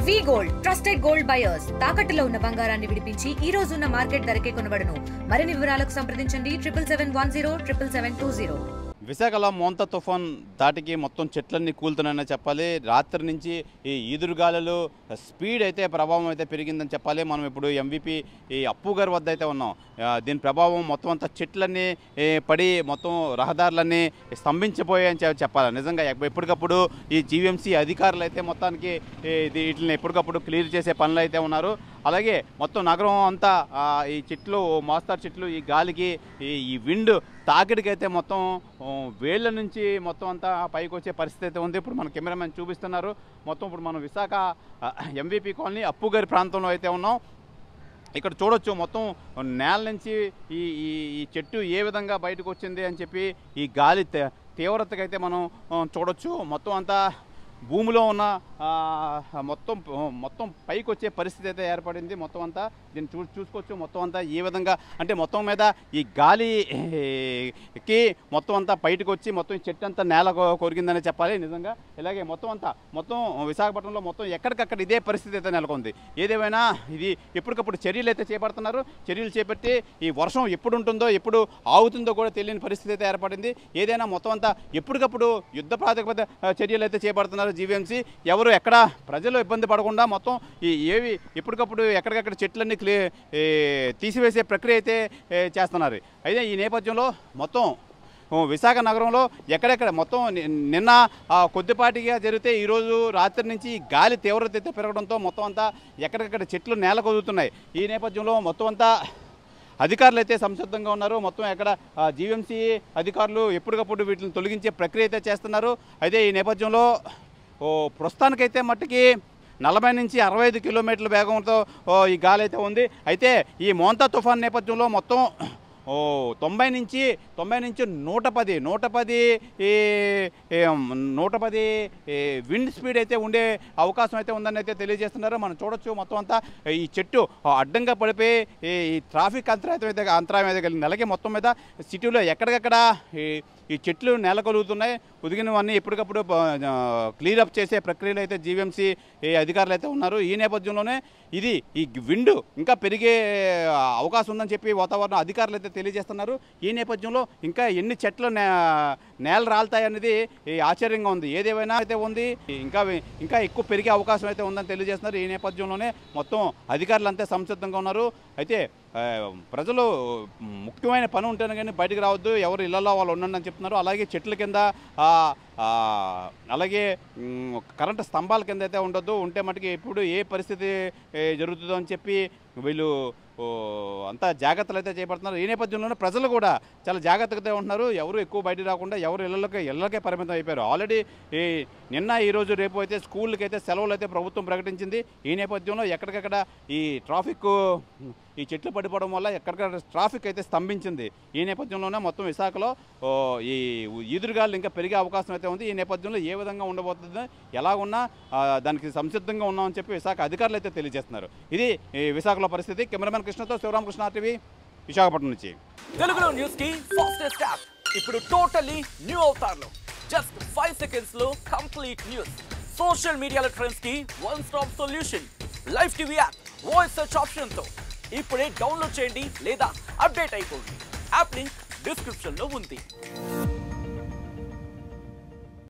వి gold trusted gold buyers తాకట్టులో ఉన్న బంగారాన్ని విడిపించి ఈ రోజు ఉన్న మార్కెట్ ధరకే కొనబడును. మరిన్ని వివరాలకు సంప్రదించండి 7710 విశాఖలో మోంతా తుఫాన్ దాటికి మొత్తం చెట్లన్నీ కూలుతున్నాయని చెప్పాలి. రాత్రి నుంచి ఈ ఈదురుగాలులు స్పీడ్ అయితే ప్రభావం అయితే పెరిగిందని చెప్పాలి. మనం ఇప్పుడు MVP ఈ అప్పు గారి వద్ద అయితే ఉన్నాం. దీని ప్రభావం మొత్తం అంతా చెట్లన్నీ పడి మొత్తం రహదారులన్నీ స్తంభించిపోయాయని చెప్పాలి. నిజంగా ఎప్పటికప్పుడు ఈ GVMC అధికారులు అయితే మొత్తానికి వీటిని ఎప్పటికప్పుడు క్లియర్ చేసే పనులు అయితే ఉన్నారు. అలాగే మొత్తం నగరం అంతా ఈ చెట్లు మోస్తారు చెట్లు ఈ గాలికి ఈ విండ్ తాకిడికి అయితే మొత్తం వేళ్ళ నుంచి మొత్తం అంతా పైకి వచ్చే పరిస్థితి అయితే ఉంది. ఇప్పుడు మన కెమెరామెన్ చూపిస్తున్నారు. మొత్తం ఇప్పుడు మనం విశాఖ MVP కాలనీ అప్పు గారి ప్రాంతంలో అయితే ఉన్నాం. ఇక్కడ చూడొచ్చు మొత్తం నేల నుంచి ఈ చెట్టు ఏ విధంగా బయటకు వచ్చింది అని చెప్పి ఈ గాలి తీవ్రతకైతే మనం చూడొచ్చు. మొత్తం అంతా భూమిలో ఉన్న మొత్తం పైకి వచ్చే పరిస్థితి అయితే ఏర్పడింది. మొత్తం అంతా దీన్ని చూసుకోవచ్చు. మొత్తం అంతా ఏ విధంగా అంటే మొత్తం మీద ఈ గాలికి మొత్తం అంతా బయటకు వచ్చి మొత్తం చెట్టు అంతా నేల కొరిగిందని చెప్పాలి. నిజంగా ఇలాగే మొత్తం విశాఖపట్నంలో మొత్తం ఎక్కడికక్కడ ఇదే పరిస్థితి అయితే నెలకొంది. ఏదేమైనా ఇది ఎప్పటికప్పుడు చర్యలు అయితే చేపడుతున్నారు. చర్యలు చేపట్టి ఈ వర్షం ఎప్పుడు ఉంటుందో ఎప్పుడు ఆగుతుందో కూడా తెలియని పరిస్థితి అయితే ఏర్పడింది. ఏదైనా మొత్తం అంతా ఎప్పటికప్పుడు యుద్ధ ప్రాతిపద చర్యలు అయితే చేపడుతున్నారు GVMC. ఎవరు ఎక్కడ ప్రజలు ఇబ్బంది పడకుండా మొత్తం ఏవి ఎప్పటికప్పుడు ఎక్కడికక్కడ చెట్లన్నీ తీసివేసే ప్రక్రియ అయితే చేస్తున్నారు. అయితే ఈ నేపథ్యంలో మొత్తం విశాఖ నగరంలో ఎక్కడెక్కడ మొత్తం నిన్న కొద్దిపాటిగా జరిగితే ఈరోజు రాత్రి నుంచి గాలి తీవ్రత అయితే పెరగడంతో మొత్తం అంతా ఎక్కడికక్కడ చెట్లు నేల కొదుగుతున్నాయి. ఈ నేపథ్యంలో మొత్తం అంతా అధికారులు అయితే సంసిద్ధంగా ఉన్నారు. మొత్తం ఎక్కడ GVMC అధికారులు ఎప్పటికప్పుడు వీటిని తొలగించే ప్రక్రియ అయితే చేస్తున్నారు. అయితే ఈ నేపథ్యంలో ప్రస్తుతానికైతే మట్టుకి 40 నుంచి 65 కిలోమీటర్ల వేగంతో ఈ గాలి అయితే ఉంది. అయితే ఈ మోంతా తుఫాన్ నేపథ్యంలో మొత్తం 90 నుంచి 110 విండ్ స్పీడ్ అయితే ఉండే అవకాశం అయితే ఉందని అయితే తెలియజేస్తున్నారు. మనం చూడొచ్చు మొత్తం అంతా ఈ చెట్టు అడ్డంగా పడిపోయి ఈ ట్రాఫిక్ అంతరాయం అయితే కలిగింది. అలాగే మొత్తం మీద సిటీలో ఎక్కడికక్కడ ఈ చెట్లు నెలకొలుగుతున్నాయి. ఉదిగినవన్నీ ఎప్పటికప్పుడు క్లియర్ అప్ చేసే ప్రక్రియలు అయితే GVMC అధికారులు అయితే ఉన్నారు. ఈ నేపథ్యంలోనే ఈ విండ్ ఇంకా పెరిగే అవకాశం ఉందని చెప్పి వాతావరణ అధికారులు అయితే తెలియజేస్తున్నారు. ఈ నేపథ్యంలో ఇంకా ఎన్ని చెట్లు నేల రాలుతాయనేది ఆశ్చర్యంగా ఉంది. ఏదేమైనా అయితే ఉంది ఇంకా ఎక్కువ పెరిగే అవకాశం అయితే ఉందని తెలియజేస్తున్నారు. ఈ నేపథ్యంలోనే మొత్తం అధికారులు అంతా సంసిద్ధంగా ఉన్నారు. అయితే ప్రజలు ముఖ్యమైన పని ఉంటేనే కానీ బయటకు రావద్దు, ఎవరు ఇళ్లలో వాళ్ళు ఉండండి అని చెప్తున్నారు. అలాగే చెట్ల కింద అలాగే కరెంటు స్తంభాల కింద అయితే ఉండొద్దు. ఉంటే మటుకు ఎప్పుడు ఏ పరిస్థితి జరుగుతుందో అని చెప్పి వీళ్ళు అంతా జాగ్రత్తలు అయితే చేపడుతున్నారు. ఈ నేపథ్యంలోనే ప్రజలు కూడా చాలా జాగ్రత్తగా ఉంటున్నారు. ఎవరు ఎక్కువ బయటకు రాకుండా ఎవరు ఇళ్లకే పరిమితం అయిపోయారు. ఆల్రెడీ నిన్న ఈరోజు రేపు అయితే స్కూళ్ళకి అయితే సెలవులు అయితే ప్రభుత్వం ప్రకటించింది. ఈ నేపథ్యంలో ఎక్కడికక్కడ ఈ ట్రాఫిక్ ఈ చెట్లు పడిపోవడం వల్ల ఎక్కడికక్కడ ట్రాఫిక్ అయితే స్తంభించింది. ఈ నేపథ్యంలోనే మొత్తం విశాఖలో ఈ ఈదురుగాలు ఇంకా పెరిగే అవకాశం అయితే ఉంది. ఈ నేపథ్యంలో ఏ విధంగా ఉండబోతుందో ఎలా ఉన్నా దానికి సంసిద్ధంగా ఉన్నామని చెప్పి విశాఖ అధికారులు అయితే తెలియజేస్తున్నారు. ఇది విశాఖలో పరిస్థితి. కెమెరామెన్ కృష్ణతో శివరామకృష్ణ RTV విశాఖపట్నం నుంచి. తెలుగులో న్యూస్ కి ఫాస్టెస్ట్ యాప్ ఇప్పుడు టోటల్లీ న్యూ అవతార్లో జస్ట్ 5 seconds లో కంప్లీట్ న్యూస్. సోషల్ మీడియాలో ట్రెండ్స్ కి one stop solution. Live TV app voice search option తో ఇప్పుడే డౌన్లోడ్ చేయండి లేదా అప్డేట్ అయిపోండి. యాప్ లింక్ డిస్క్రిప్షన్ లో ఉంది.